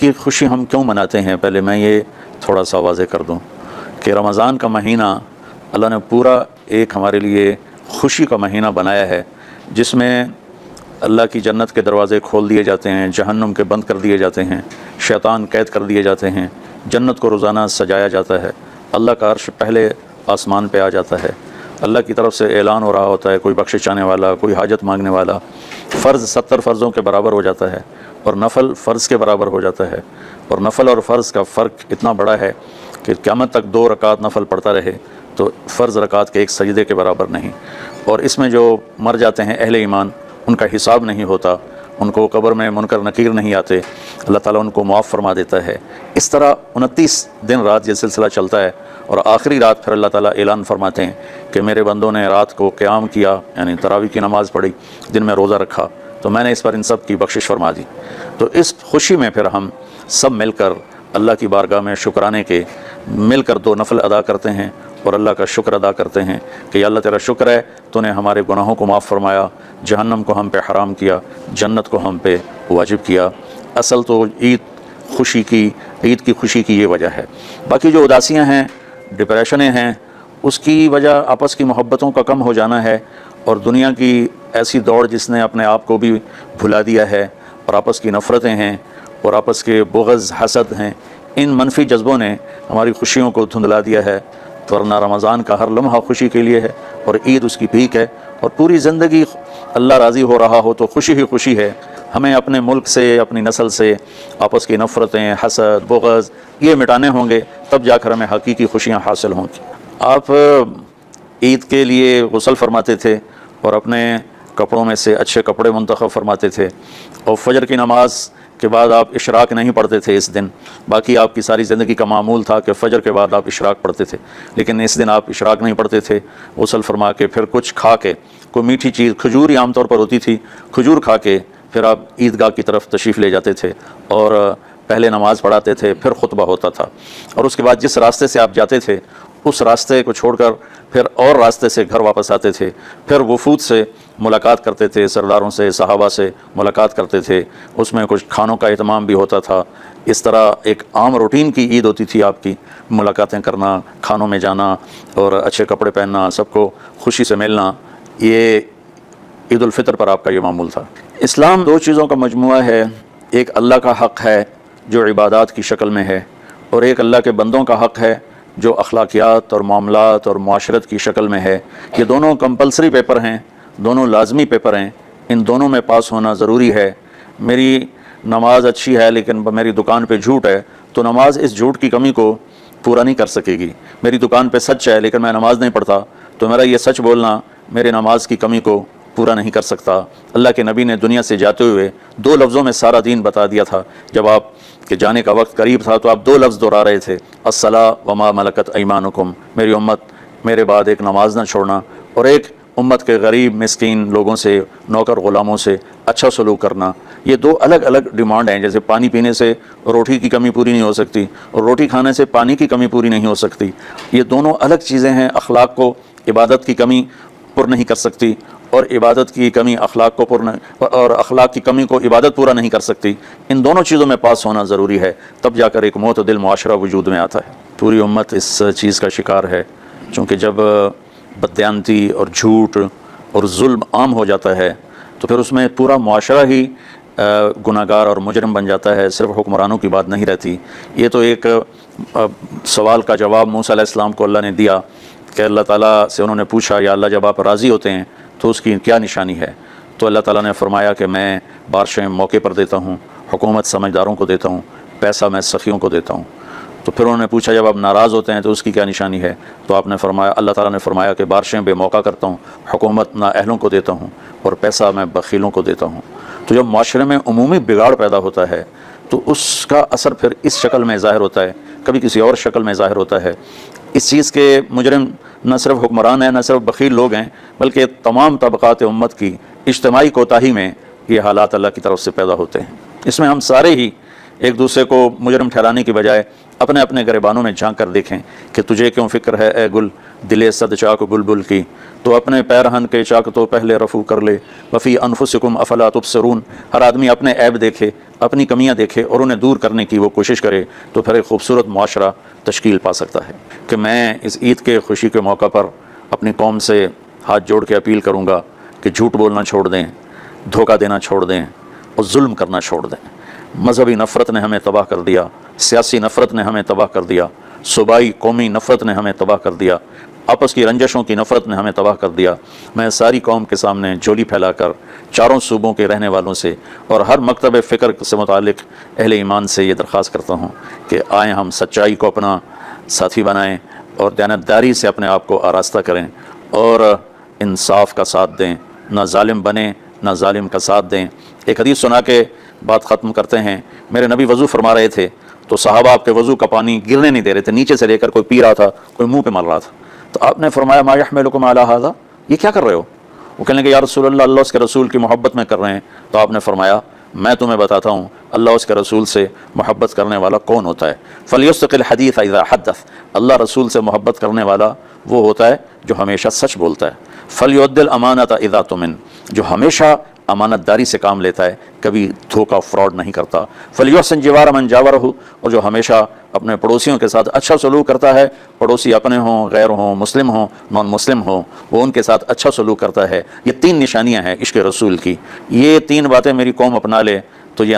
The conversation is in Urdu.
کی خوشی ہم کیوں مناتے ہیں؟ پہلے میں یہ تھوڑا سا واضح کر دوں کہ رمضان کا مہینہ اللہ نے پورا ایک ہمارے لیے خوشی کا مہینہ بنایا ہے، جس میں اللہ کی جنت کے دروازے کھول دیے جاتے ہیں، جہنم کے بند کر دیے جاتے ہیں، شیطان قید کر دیے جاتے ہیں، جنت کو روزانہ سجایا جاتا ہے، اللہ کا عرش پہلے آسمان پہ آ جاتا ہے، اللہ کی طرف سے اعلان ہو رہا ہوتا ہے، کوئی بخشش چاہنے والا، کوئی حاجت مانگنے والا، فرض 70 فرضوں کے برابر ہو جاتا ہے اور نفل فرض کے برابر ہو جاتا ہے، اور نفل اور فرض کا فرق اتنا بڑا ہے کہ قیامت تک 2 رکعت نفل پڑھتا رہے تو فرض رکعت کے ایک سجدے کے برابر نہیں، اور اس میں جو مر جاتے ہیں اہل ایمان ان کا حساب نہیں ہوتا، ان کو قبر میں منکر نکیر نہیں آتے، اللہ تعالیٰ ان کو معاف فرما دیتا ہے۔ اس طرح 29 دن رات یہ سلسلہ چلتا ہے، اور آخری رات پھر اللہ تعالیٰ اعلان فرماتے ہیں کہ میرے بندوں نے رات کو قیام کیا، یعنی تراویح کی نماز پڑھی، دن میں روزہ رکھا، تو میں نے اس پر ان سب کی بخشش فرما دی۔ تو اس خوشی میں پھر ہم سب مل کر اللہ کی بارگاہ میں شکرانے کے مل کر 2 نفل ادا کرتے ہیں اور اللہ کا شکر ادا کرتے ہیں کہ یا اللہ تیرا شکر ہے تو نے ہمارے گناہوں کو معاف فرمایا، جہنم کو ہم پہ حرام کیا، جنت کو ہم پہ واجب کیا۔ اصل تو عید کی خوشی کی یہ وجہ ہے۔ باقی جو اداسیاں ہیں، ڈپریشنیں ہیں، اس کی وجہ آپس کی محبتوں کا کم ہو جانا ہے، اور دنیا کی ایسی دوڑ جس نے اپنے آپ کو بھی بھلا دیا ہے، اور آپس کی نفرتیں ہیں اور آپس کے بغض حسد ہیں، ان منفی جذبوں نے ہماری خوشیوں کو دھندلا دیا ہے، ورنہ رمضان کا ہر لمحہ خوشی کے لیے ہے اور عید اس کی پیک ہے، اور پوری زندگی اللہ راضی ہو رہا ہو تو خوشی ہی خوشی ہے۔ ہمیں اپنے ملک سے، اپنی نسل سے آپس کی نفرتیں، حسد، بغض یہ مٹانے ہوں گے، تب جا کر ہمیں حقیقی خوشیاں حاصل ہوں گی۔ آپ عید کے لیے غسل فرماتے تھے اور اپنے کپڑوں میں سے اچھے کپڑے منتخب فرماتے تھے، اور فجر کی نماز کے بعد آپ اشراق نہیں پڑھتے تھے اس دن، باقی آپ کی ساری زندگی کا معمول تھا کہ فجر کے بعد آپ اشراق پڑھتے تھے، لیکن اس دن آپ اشراق نہیں پڑھتے تھے، غسل فرما کے پھر کچھ کھا کے، کوئی میٹھی چیز، کھجور ہی عام طور پر ہوتی تھی، کھجور کھا کے پھر آپ عیدگاہ کی طرف تشریف لے جاتے تھے، اور پہلے نماز پڑھاتے تھے، پھر خطبہ ہوتا تھا، اور اس کے بعد جس راستے سے آپ جاتے تھے اس راستے کو چھوڑ کر پھر اور راستے سے گھر واپس آتے تھے، پھر وفود سے ملاقات کرتے تھے، سرداروں سے، صحابہ سے ملاقات کرتے تھے، اس میں کچھ کھانوں کا اہتمام بھی ہوتا تھا۔ اس طرح ایک عام روٹین کی عید ہوتی تھی آپ کی، ملاقاتیں کرنا، کھانوں میں جانا اور اچھے کپڑے پہننا، سب کو خوشی سے ملنا، یہ عید الفطر پر آپ کا یہ معمول تھا۔ اسلام 2 چیزوں کا مجموعہ ہے، ایک اللہ کا حق ہے جو عبادات کی شکل میں ہے، اور ایک اللہ کے بندوں کا حق ہے جو اخلاقیات اور معاملات اور معاشرت کی شکل میں ہے۔ یہ دونوں کمپلسری پیپر ہیں، دونوں لازمی پیپر ہیں، ان دونوں میں پاس ہونا ضروری ہے۔ میری نماز اچھی ہے لیکن میری دکان پہ جھوٹ ہے تو نماز اس جھوٹ کی کمی کو پورا نہیں کر سکے گی۔ میری دکان پہ سچ ہے لیکن میں نماز نہیں پڑھتا تو میرا یہ سچ بولنا میرے نماز کی کمی کو پورا نہیں کر سکتا۔ اللہ کے نبی نے دنیا سے جاتے ہوئے 2 لفظوں میں سارا دین بتا دیا تھا۔ جب آپ کے جانے کا وقت قریب تھا تو آپ 2 لفظ دہرا رہے تھے، الصلاۃ وما ملکت ایمانکم، میری امت میرے بعد ایک نماز نہ چھوڑنا، اور ایک امت کے غریب مسکین لوگوں سے، نوکر غلاموں سے اچھا سلوک کرنا۔ یہ 2 الگ الگ ڈیمانڈ ہیں، جیسے پانی پینے سے روٹی کی کمی پوری نہیں ہو سکتی اور روٹی کھانے سے پانی کی کمی پوری نہیں ہو سکتی، یہ دونوں الگ چیزیں ہیں۔ اخلاق کو عبادت کی کمی پر نہیں کر سکتی، اور عبادت کی کمی اخلاق کو اور اخلاق کی کمی کو عبادت پورا نہیں کر سکتی۔ ان دونوں چیزوں میں پاس ہونا ضروری ہے، تب جا کر ایک معتدل معاشرہ وجود میں آتا ہے۔ پوری امت اس چیز کا شکار ہے، چونکہ جب بددیانتی اور جھوٹ اور ظلم عام ہو جاتا ہے تو پھر اس میں پورا معاشرہ ہی گناہ گار اور مجرم بن جاتا ہے، صرف حکمرانوں کی بات نہیں رہتی۔ یہ تو ایک سوال کا جواب موسیٰ علیہ السلام کو اللہ نے دیا کہ اللہ تعالیٰ سے انہوں نے پوچھا یا اللہ جب آپ راضی ہوتے ہیں تو اس کی کیا نشانی ہے؟ تو اللہ تعالیٰ نے فرمایا کہ میں بارشیں موقع پر دیتا ہوں، حکومت سمجھداروں کو دیتا ہوں، پیسہ میں سخیوں کو دیتا ہوں۔ تو پھر انہوں نے پوچھا جب آپ ناراض ہوتے ہیں تو اس کی کیا نشانی ہے؟ تو آپ نے فرمایا، اللہ تعالیٰ نے فرمایا کہ بارشیں بے موقع کرتا ہوں، حکومت نااہلوں کو دیتا ہوں، اور پیسہ میں بخیلوں کو دیتا ہوں۔ تو جب معاشرے میں عمومی بگاڑ پیدا ہوتا ہے تو اس کا اثر پھر اس شکل میں ظاہر ہوتا ہے، کبھی کسی اور شکل میں ظاہر ہوتا ہے۔ اس چیز کے مجرم نہ صرف حکمران ہیں، نہ صرف بخیل لوگ ہیں، بلکہ تمام طبقات امت کی اجتماعی کوتاہی میں یہ حالات اللہ کی طرف سے پیدا ہوتے ہیں۔ اس میں ہم سارے ہی ایک دوسرے کو مجرم ٹھہرانے کی بجائے اپنے اپنے گریبانوں میں جھانک کر دیکھیں کہ تجھے کیوں فکر ہے اے گل دل صد چاک بلبل کی، تو اپنے پیرہن کے چاک تو پہلے رفو کر لے، وفی انفسکم افلا تبصرون۔ ہر آدمی اپنے عیب دیکھے، اپنی کمیاں دیکھے اور انہیں دور کرنے کی وہ کوشش کرے، تو پھر ایک خوبصورت معاشرہ تشکیل پا سکتا ہے۔ کہ میں اس عید کے خوشی کے موقع پر اپنی قوم سے ہاتھ جوڑ کے اپیل کروں گا کہ جھوٹ بولنا چھوڑ دیں، دھوکہ دینا چھوڑ دیں اور ظلم کرنا چھوڑ دیں۔ مذہبی نفرت نے ہمیں تباہ کر دیا، سیاسی نفرت نے ہمیں تباہ کر دیا، صوبائی قومی نفرت نے ہمیں تباہ کر دیا، آپس کی رنجشوں کی نفرت نے ہمیں تباہ کر دیا۔ میں ساری قوم کے سامنے جھولی پھیلا کر چاروں صوبوں کے رہنے والوں سے اور ہر مکتب فکر سے متعلق اہل ایمان سے یہ درخواست کرتا ہوں کہ آئیں ہم سچائی کو اپنا ساتھی بنائیں اور دیانتداری سے اپنے آپ کو آراستہ کریں اور انصاف کا ساتھ دیں، نہ ظالم بنیں نہ ظالم کا ساتھ دیں۔ ایک حدیث سنا کے بات ختم کرتے ہیں۔ میرے نبی وضو فرما رہے تھے تو صحابہ آپ کے وضو کا پانی گرنے نہیں دے رہے تھے، نیچے سے لے کر کوئی پی رہا تھا، کوئی منہ پہ مل رہا تھا، تو آپ نے فرمایا ما یحملکم علی ھذا، یہ کیا کر رہے ہو؟ وہ کہنے لگے یا رسول اللہ، اللہ اس کے رسول کی محبت میں کر رہے ہیں۔ تو آپ نے فرمایا میں تمہیں بتاتا ہوں اللہ اس کے رسول سے محبت کرنے والا کون ہوتا ہے۔ فلیصدق الحدیث اذا حدث، اللہ رسول سے محبت کرنے والا وہ ہوتا ہے جو ہمیشہ سچ بولتا ہے۔ فلیؤدی الامانۃ اذا تؤمن، جو ہمیشہ امانت داری سے کام لیتا ہے، کبھی دھوکہ فراڈ نہیں کرتا۔ فلیحسن جوار من جاورہ، اور جو ہمیشہ اپنے پڑوسیوں کے ساتھ اچھا سلوک کرتا ہے، پڑوسی اپنے ہوں، غیر ہوں، مسلم ہوں، نان مسلم ہوں، وہ ان کے ساتھ اچھا سلوک کرتا ہے۔ یہ تین نشانیاں ہیں عشق رسول کی، یہ تین باتیں میری قوم اپنا لے تو یہ